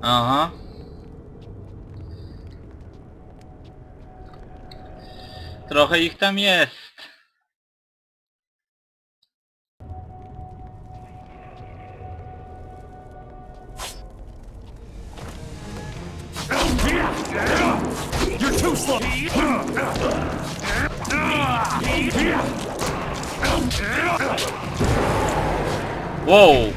Aha. Trochę ich tam jest. You're too slow. Wow.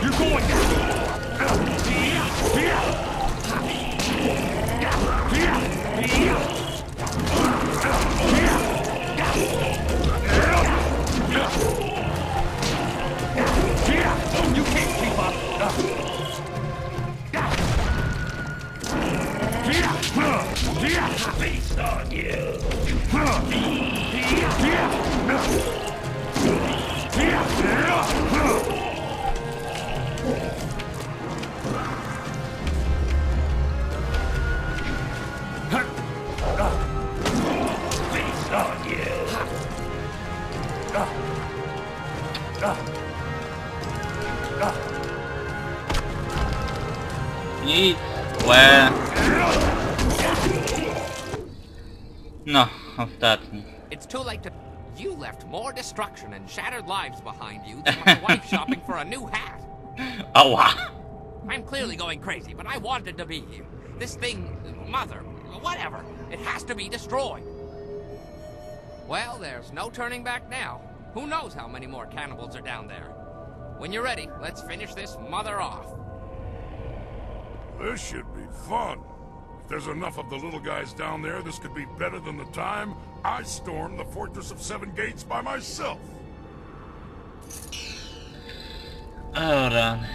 You're going. You can't keep up. Feast on you. Feast on you. Nic. Łe. No, ostatni. It's too late to... You left more destruction and shattered lives behind you than my wife shopping for a new hat. Ała. I'm clearly going crazy, but I wanted to be here. This thing, mother, whatever, it has to be destroyed. Well, there's no turning back now. Who knows how many more cannibals are down there? When you're ready, let's finish this mother off. This should be fun. If there's enough of the little guys down there, this could be better than the time I stormed the Fortress of Seven Gates by myself. O rany.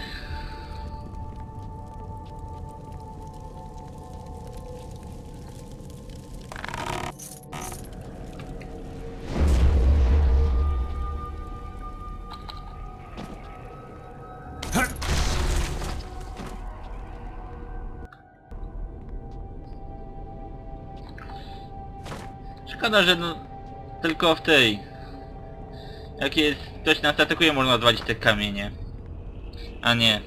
Szkoda, że no, tylko w tej. Jak jest, ktoś nas atakuje, można odwalić te kamienie. A nie.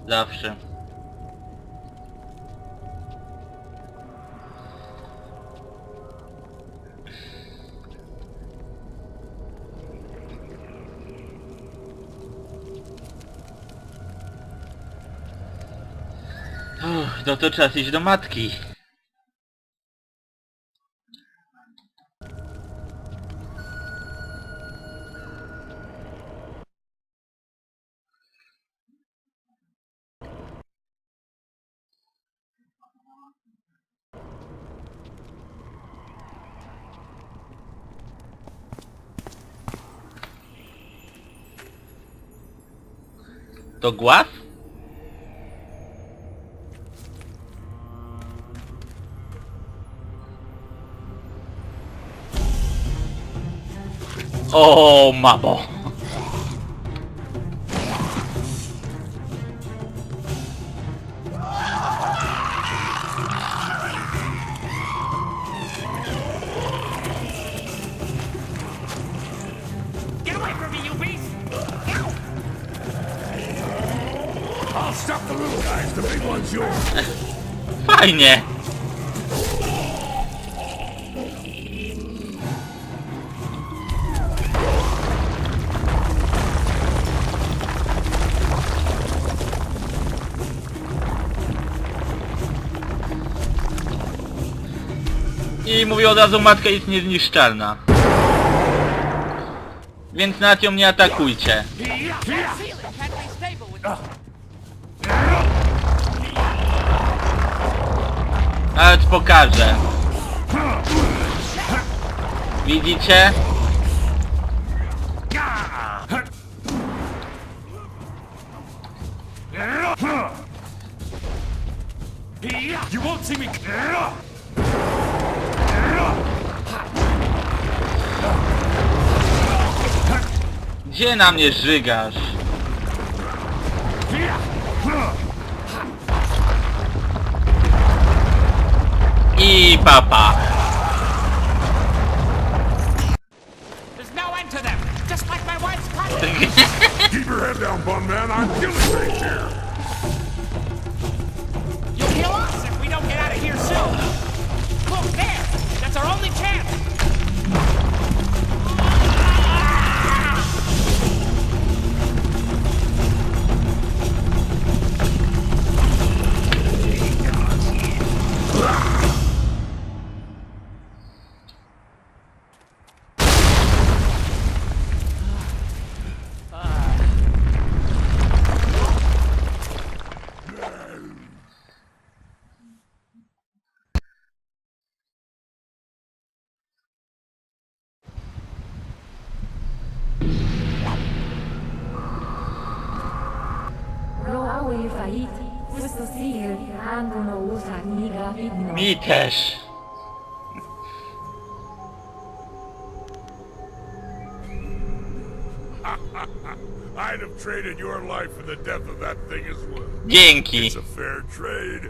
Zawsze. No to czas iść do matki. To głaz? O, mamo. Get away from me, you beast! I'll stop the little guys. The big one's yours. Fajnie. I mówię od razu, matka jest niezniszczalna. Więc nad ją nie atakujcie. Ale ci pokażę. Widzicie? You won't see me. Gdzie na mnie żygasz? I papa. There's no end to them, just like my wife's cousin. Keep your head down, bum man. I'm killing things here. You'll kill us if we don't get out of here soon. Look there, that's our only chance. Mi też. I'd have traded your life for the death of that thing as well. Dzięki. It's a fair trade.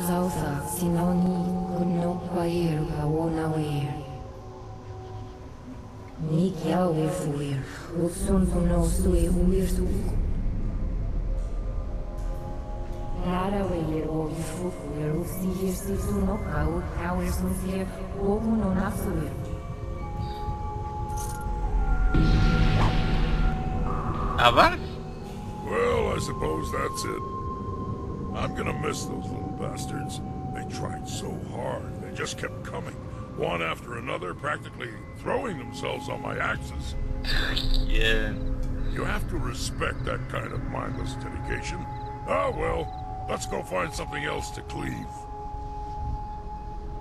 Zausa sinoni kunno kwair kawona wir. Ni kiao wir fuir, uksun puno sui wir su. Rara wir o fu wir usi hier si su no kau kau sun hier o no nafsuir. Awans? Well, I suppose that's it. I'm gonna miss those little bastards. They tried so hard. They just kept coming, one after another, practically throwing themselves on my axes. Yeah. You have to respect that kind of mindless dedication. Oh well, let's go find something else to cleave.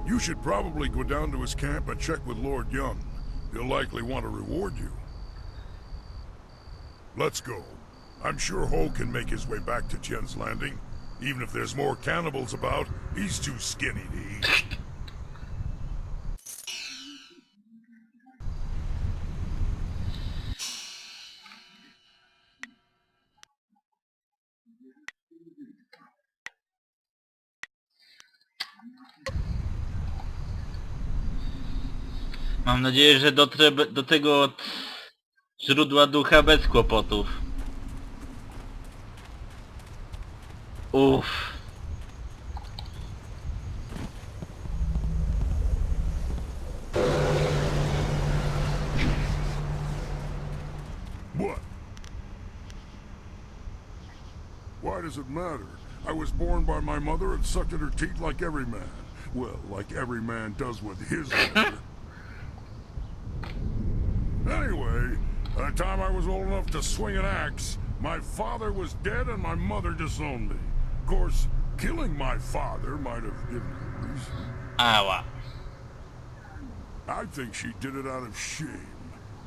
You should probably go down to his camp and check with Lord Young. He'll likely want to reward you. Let's go. I'm sure Ho can make his way back to Chen's Landing. Even if there's more cannibals about, he's too skinny to eat. Mam nadzieję, że dotrę do tego źródła ducha bez kłopotów. Uff. What? Why does it matter? I was born by my mother and sucked at her teat like every man. Well, like every man does with his mother. Anyway, by the time I was old enough to swing an axe, my father was dead and my mother disowned me. Of course, killing my father might have given her a reason. Ała. I think she did it out of shame.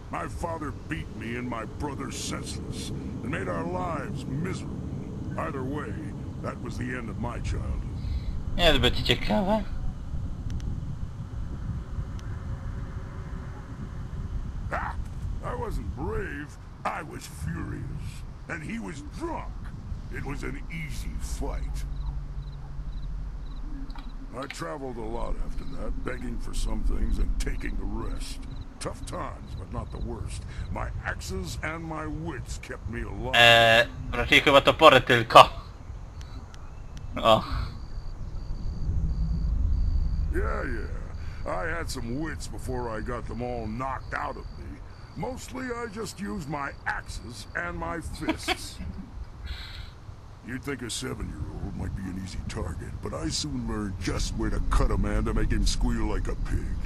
My father beat me and my brother senseless, and made our lives miserable. Either way, that was the end of my childhood. Niezbyt ciekawe. Ah! I wasn't brave, I was furious. And he was drunk. It was an easy fight. I traveled a lot after that, begging for some things and taking the rest. Tough times, but not the worst. My axes and my wits kept me alive. Raczej chyba topory tylko. O. Yeah. I had some wits before I got them all knocked out of me. Mostly I just used my axes and my fists. You'd think a 7-year-old might be an easy target, but I soon learned just where to cut a man to make him squeal like a pig.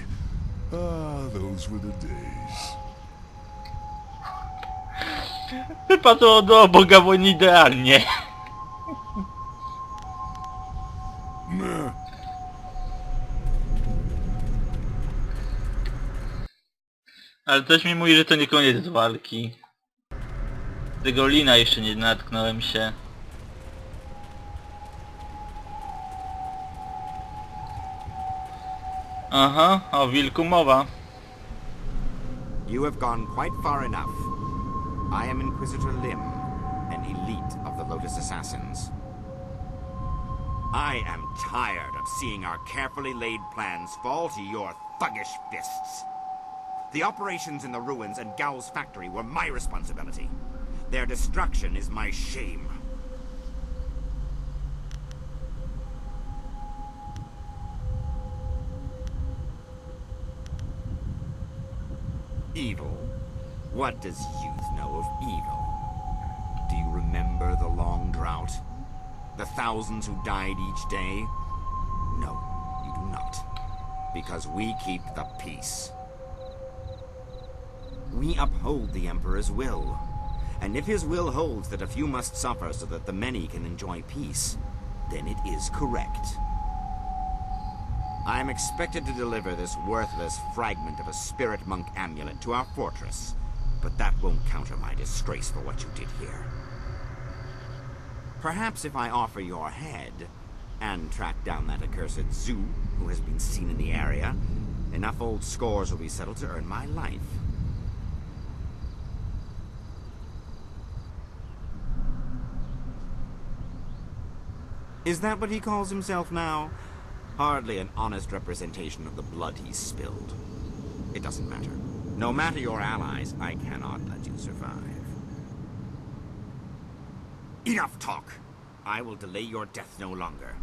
Ah, those were the days. Wypadło do Boga wojny idealnie. Nah. Ale coś mi mówi, że to nie koniec walki. Tego lina jeszcze nie natknąłem się. Aha, o wilku mowa. You have gone quite far enough. I am Inquisitor Lim, an elite of the Lotus Assassins. I am tired of seeing our carefully laid plans fall to your thuggish fists. The operations in the ruins and Gao's factory were my responsibility. Their destruction is my shame. Evil? What does youth know of evil? Do you remember the long drought? The thousands who died each day? No, you do not. Because we keep the peace. We uphold the Emperor's will. And if his will holds that a few must suffer so that the many can enjoy peace, then it is correct. I am expected to deliver this worthless fragment of a spirit monk amulet to our fortress, but that won't counter my disgrace for what you did here. Perhaps if I offer your head, and track down that accursed Zoo who has been seen in the area, enough old scores will be settled to earn my life. Is that what he calls himself now? Hardly an honest representation of the blood he's spilled. It doesn't matter. No matter your allies, I cannot let you survive. Enough talk! I will delay your death no longer.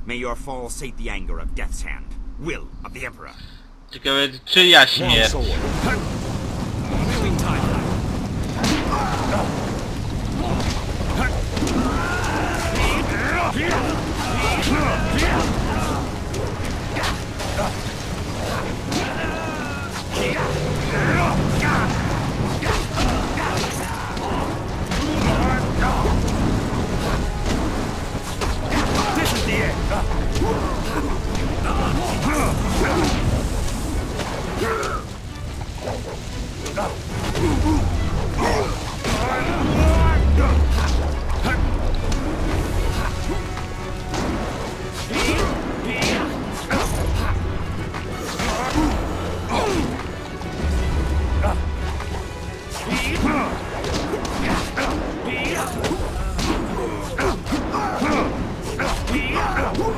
May your fall sate the anger of Death's Hand, will of the Emperor. Ciekawe, czyja śmierć?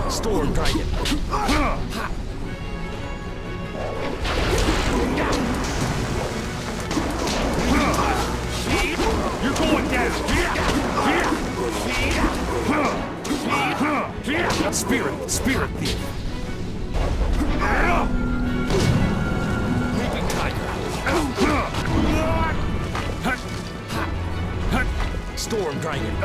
Storm Dragon. You're going down. Spirit thief. Leaping Tiger. Storm Dragon.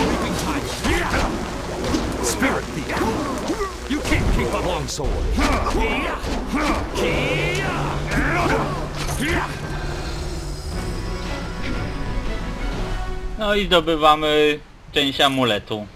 Leaping Tiger. Spirit thief. You can't keep a long sword. No i zdobywamy część amuletu.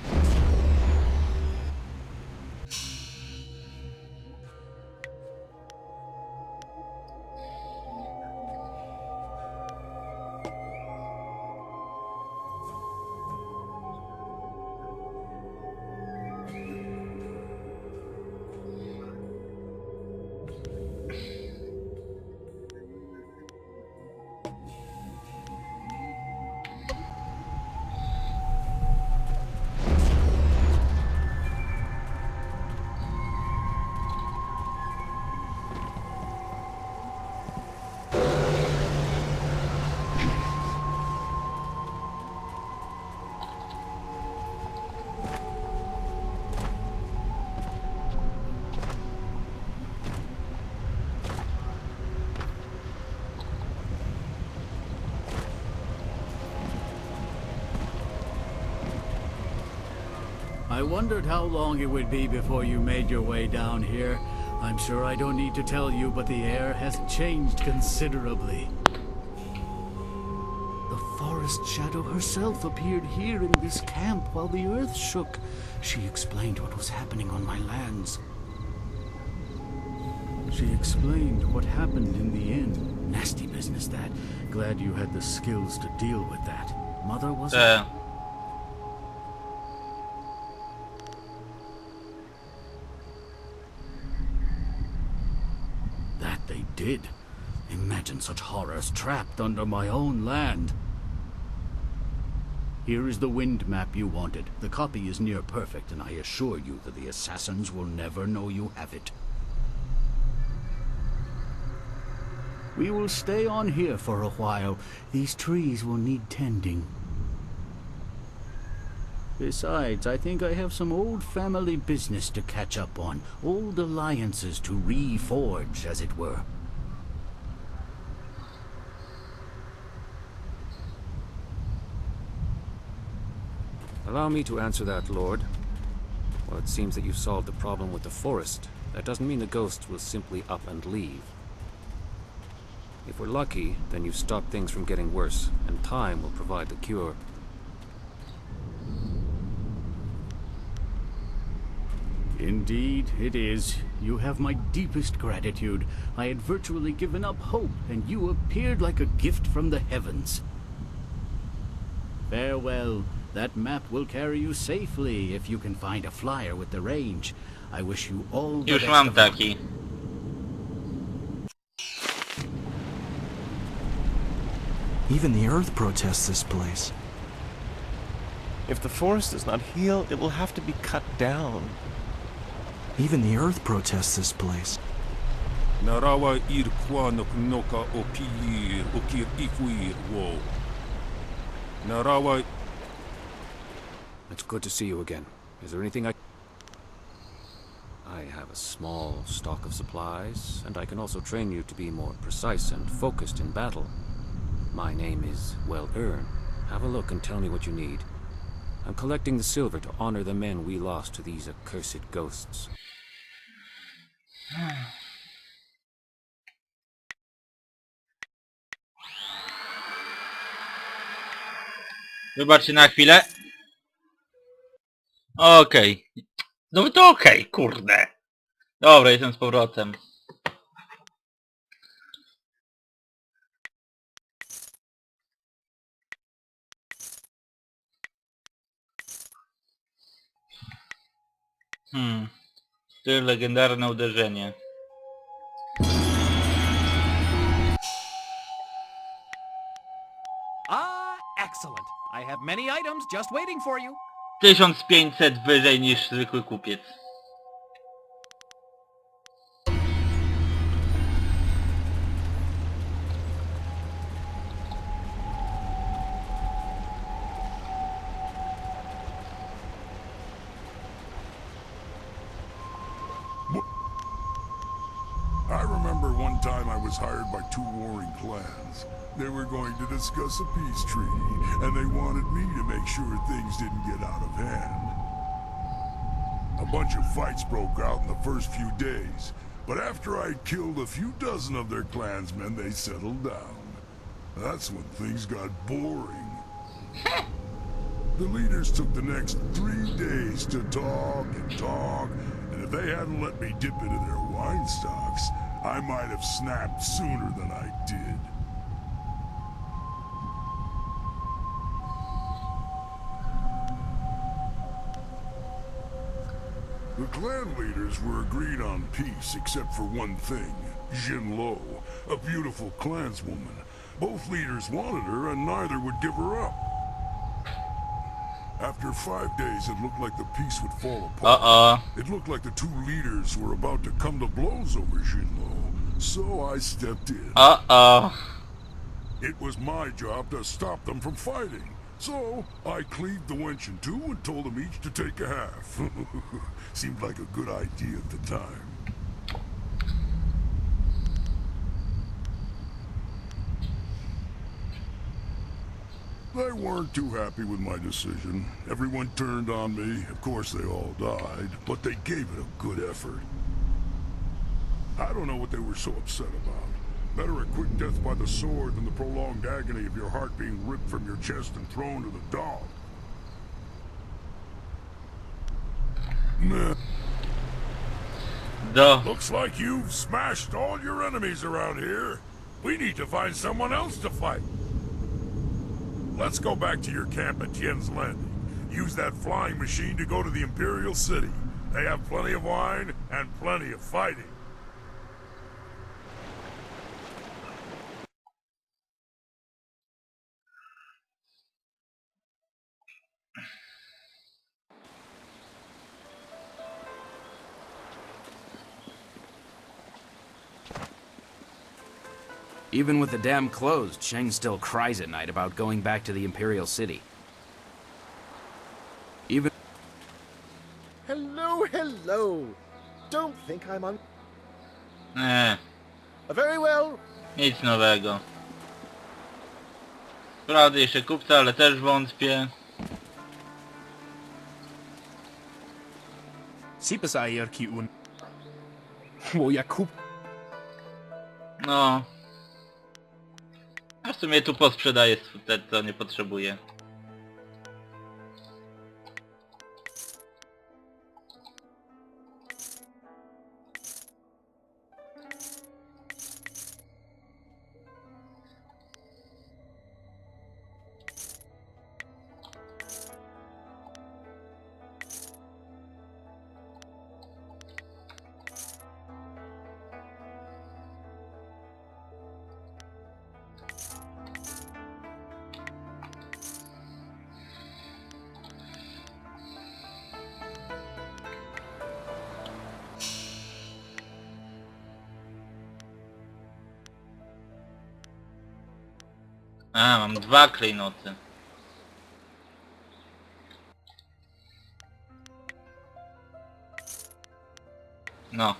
I wondered how long it would be before you made your way down here. I'm sure I don't need to tell you, but the air has changed considerably. The forest shadow herself appeared here in this camp while the earth shook. She explained what was happening on my lands. She explained what happened in the inn. Nasty business, that. Glad you had the skills to deal with that. Mother wasn't... That they did. Imagine such horrors trapped under my own land. Here is the wind map you wanted. The copy is near perfect, and I assure you that the assassins will never know you have it. We will stay on here for a while. These trees will need tending. Besides, I think I have some old family business to catch up on. Old alliances to reforge, as it were. Allow me to answer that, Lord. Well, it seems that you've solved the problem with the forest. That doesn't mean the ghosts will simply up and leave. If we're lucky, then you've stopped things from getting worse, and time will provide the cure. Indeed, it is. You have my deepest gratitude. I had virtually given up hope, and you appeared like a gift from the heavens. Farewell. That map will carry you safely if you can find a flyer with the range. I wish you all the Już best mam of luck. taki. Even the earth protests this place. If the forest does not heal, it will have to be cut down. Even the earth protests this place. Narawa irkwa noka okir okir ikwir wo. Narawa. It's good to see you again. Is there anything I have a small stock of supplies, and I can also train you to be more precise and focused in battle. My name is Well-Earn. Have a look and tell me what you need. I'm collecting the silver to honor the men we lost to these accursed ghosts. Wybaczcie na chwilę. Okej. No to okej, kurde. Dobra, jestem z powrotem. To legendarne uderzenie. Excellent. I have many items just waiting for you. 1500 wyżej niż zwykły kupiec. I remember one time I was hired by two warring clans. They were going to discuss a peace treaty, and they wanted me to make sure things didn't get out of hand. A bunch of fights broke out in the first few days, but after I'd killed a few dozen of their clansmen, they settled down. That's when things got boring. The leaders took the next 3 days to talk and talk, and if they hadn't let me dip into their wine stocks, I might have snapped sooner than I did. The clan leaders were agreed on peace except for one thing. Jinlo, a beautiful clanswoman. Both leaders wanted her and neither would give her up. After 5 days, it looked like the peace would fall apart. It looked like the two leaders were about to come to blows over Jinlo, so I stepped in. It was my job to stop them from fighting. So, I cleaved the wench in two and told them each to take a half. Seemed like a good idea at the time. They weren't too happy with my decision. Everyone turned on me. Of course, they all died, but they gave it a good effort. I don't know what they were so upset about. Better a quick death by the sword than the prolonged agony of your heart being ripped from your chest and thrown to the dog. Nah. bardzo. Looks like you've smashed all your enemies around here. We need to find someone else to fight. Let's go back to your camp at Tien's Landing. Use that flying machine to go to the Imperial City. They have plenty of wine and plenty of fighting. Even with the dam closed, Sheng still cries at night about going back to the Imperial City. Even... Hello, hello. Don't think I'm on... Very well. Nic nowego. Prawda jeszcze kupca, ale też wątpię. No. A w sumie tu posprzedaję te, co nie potrzebuję. A, mam 2 klejnoty. No.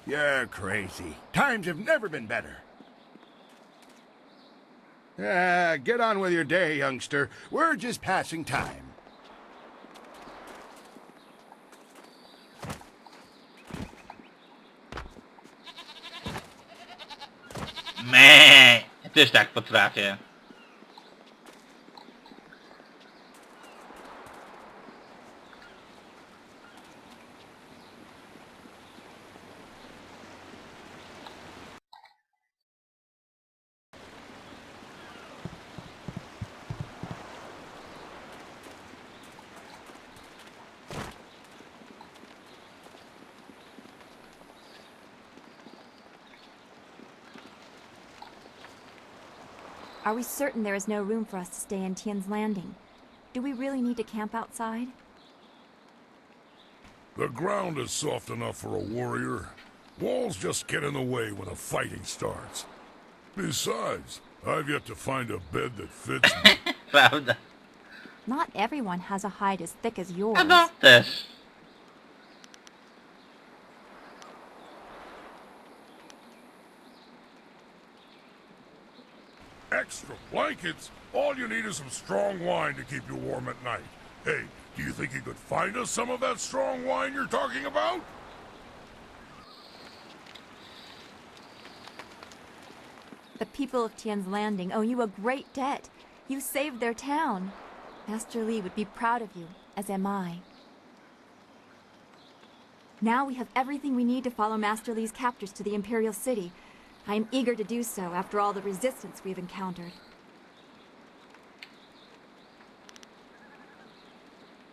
You're crazy. Times have never been better. Get on with your day, youngster. We're just passing time. Ja też tak potrafię. Are we certain there is no room for us to stay in Tien's Landing? Do we really need to camp outside? The ground is soft enough for a warrior. Walls just get in the way when the fighting starts. Besides, I've yet to find a bed that fits me. Prawda. Not everyone has a hide as thick as yours. No też. Extra blankets? All you need is some strong wine to keep you warm at night. Hey, do you think you could find us some of that strong wine you're talking about? The people of Tien's Landing owe you a great debt. You saved their town. Master Li would be proud of you, as am I. Now we have everything we need to follow Master Li's captors to the Imperial City. I am eager to do so after all the resistance we've encountered.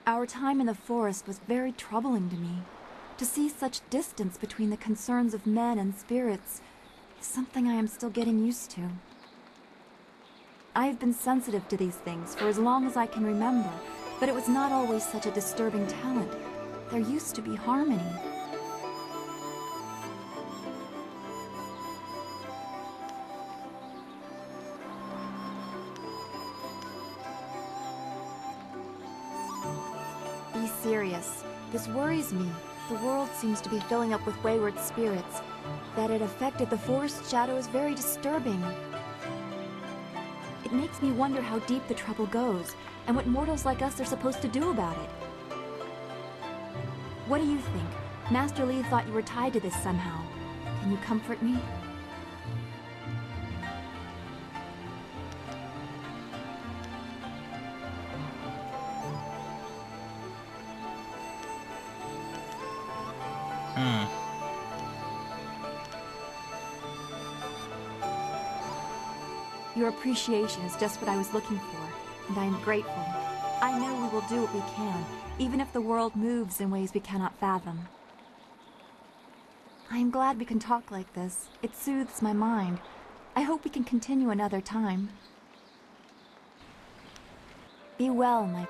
Our time in the forest was very troubling to me. To see such distance between the concerns of men and spirits is something I am still getting used to. I have been sensitive to these things for as long as I can remember, but it was not always such a disturbing talent. There used to be harmony. Be serious. This worries me. The world seems to be filling up with wayward spirits. That it affected the forest shadow is very disturbing. It makes me wonder how deep the trouble goes, and what mortals like us are supposed to do about it. What do you think? Master Li thought you were tied to this somehow. Can you comfort me? Your appreciation is just what I was looking for, and I am grateful. I know we will do what we can, even if the world moves in ways we cannot fathom. I am glad we can talk like this. It soothes my mind. I hope we can continue another time. Be well, my...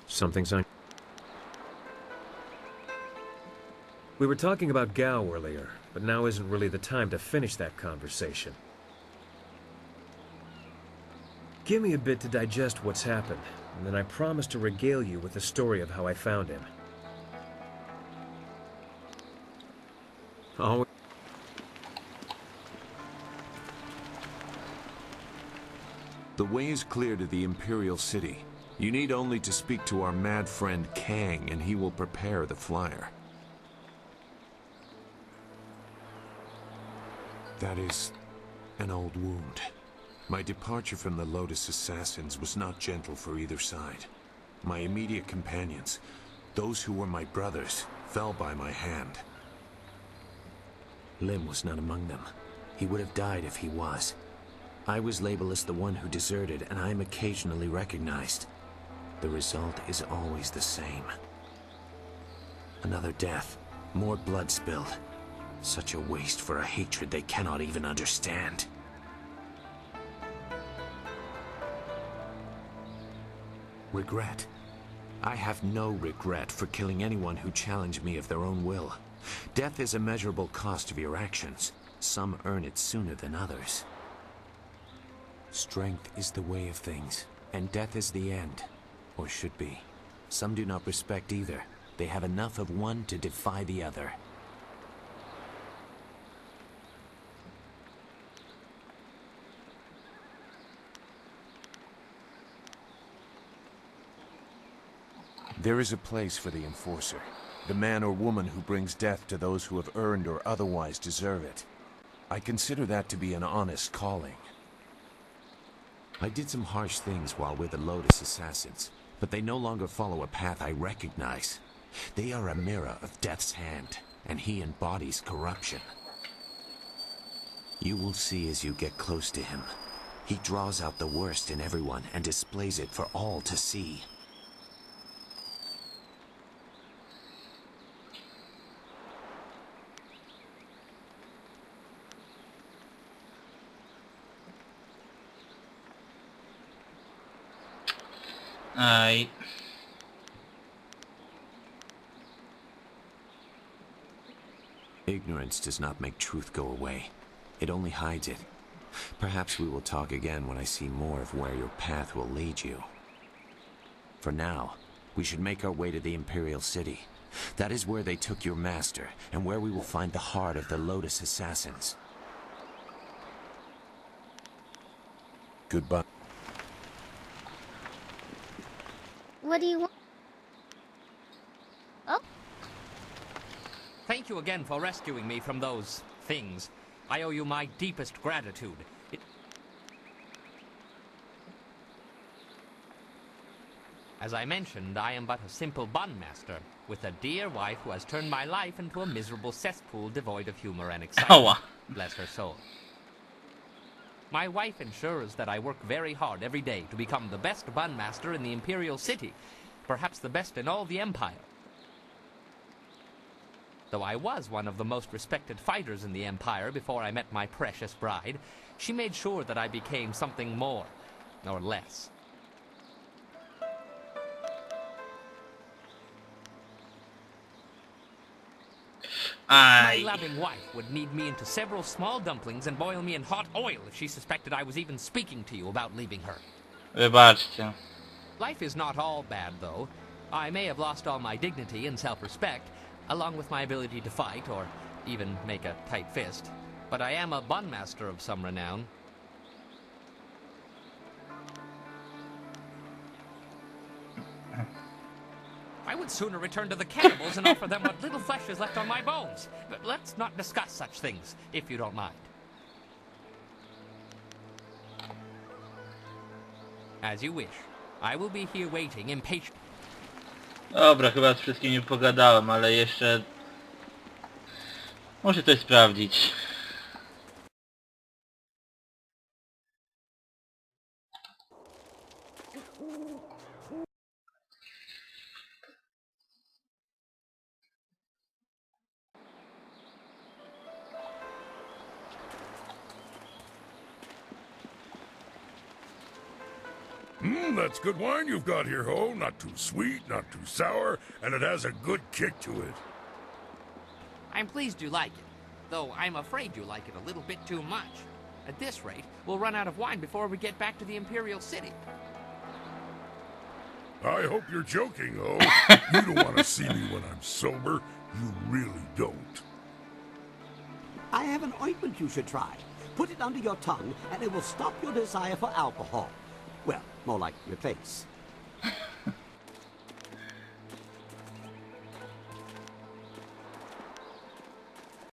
Something's on... We were talking about Gao earlier, but now isn't really the time to finish that conversation. Give me a bit to digest what's happened, and then I promise to regale you with the story of how I found him. Oh. The way is clear to the Imperial City. You need only to speak to our mad friend Kang, and he will prepare the flyer. That is an old wound. My departure from the Lotus Assassins was not gentle for either side. My immediate companions, those who were my brothers, fell by my hand. Lim was not among them. He would have died if he was. I was labeled as the one who deserted, and I am occasionally recognized. The result is always the same. Another death, more blood spilled. Such a waste for a hatred they cannot even understand. Regret. I have no regret for killing anyone who challenged me of their own will. Death is a measurable cost of your actions. Some earn it sooner than others. Strength is the way of things, and death is the end. Or should be. Some do not respect either. They have enough of one to defy the other. There is a place for the Enforcer. The man or woman who brings death to those who have earned or otherwise deserve it. I consider that to be an honest calling. I did some harsh things while with the Lotus Assassins, but they no longer follow a path I recognize. They are a mirror of Death's hand, and he embodies corruption. You will see as you get close to him. He draws out the worst in everyone and displays it for all to see. Ignorance does not make truth go away. It only hides it. Perhaps we will talk again when I see more of where your path will lead you. For now, we should make our way to the Imperial City. That is where they took your master, and where we will find the heart of the Lotus Assassins. Goodbye. What do you want? Oh? Thank you again for rescuing me from those things. I owe you my deepest gratitude. As I mentioned, I am but a simple bun master, with a dear wife who has turned my life into a miserable cesspool devoid of humor and excitement. Bless her soul. My wife ensures that I work very hard every day to become the best bun master in the Imperial City, perhaps the best in all the Empire. Though I was one of the most respected fighters in the Empire before I met my precious bride, she made sure that I became something more, or less. My loving wife would knead me into several small dumplings and boil me in hot oil if she suspected I was even speaking to you about leaving her. Wybaczcie. Life is not all bad, though. I may have lost all my dignity and self-respect, along with my ability to fight, or even make a tight fist. But I am a bun master of some renown. I would sooner return to the cannibals and offer them what little flesh is left on my bones. But let's not discuss such things, if you don't mind. As you wish. I will be here waiting impatient. Dobra, chyba z wszystkimi pogadałem, ale jeszcze... Muszę coś sprawdzić. That's good wine you've got here, Ho. Not too sweet, not too sour, and it has a good kick to it. I'm pleased you like it, though I'm afraid you like it a little bit too much. At this rate, we'll run out of wine before we get back to the Imperial City. I hope you're joking, Ho. You don't want to see me when I'm sober. You really don't. I have an ointment you should try. Put it under your tongue, and it will stop your desire for alcohol. Well, more like your face.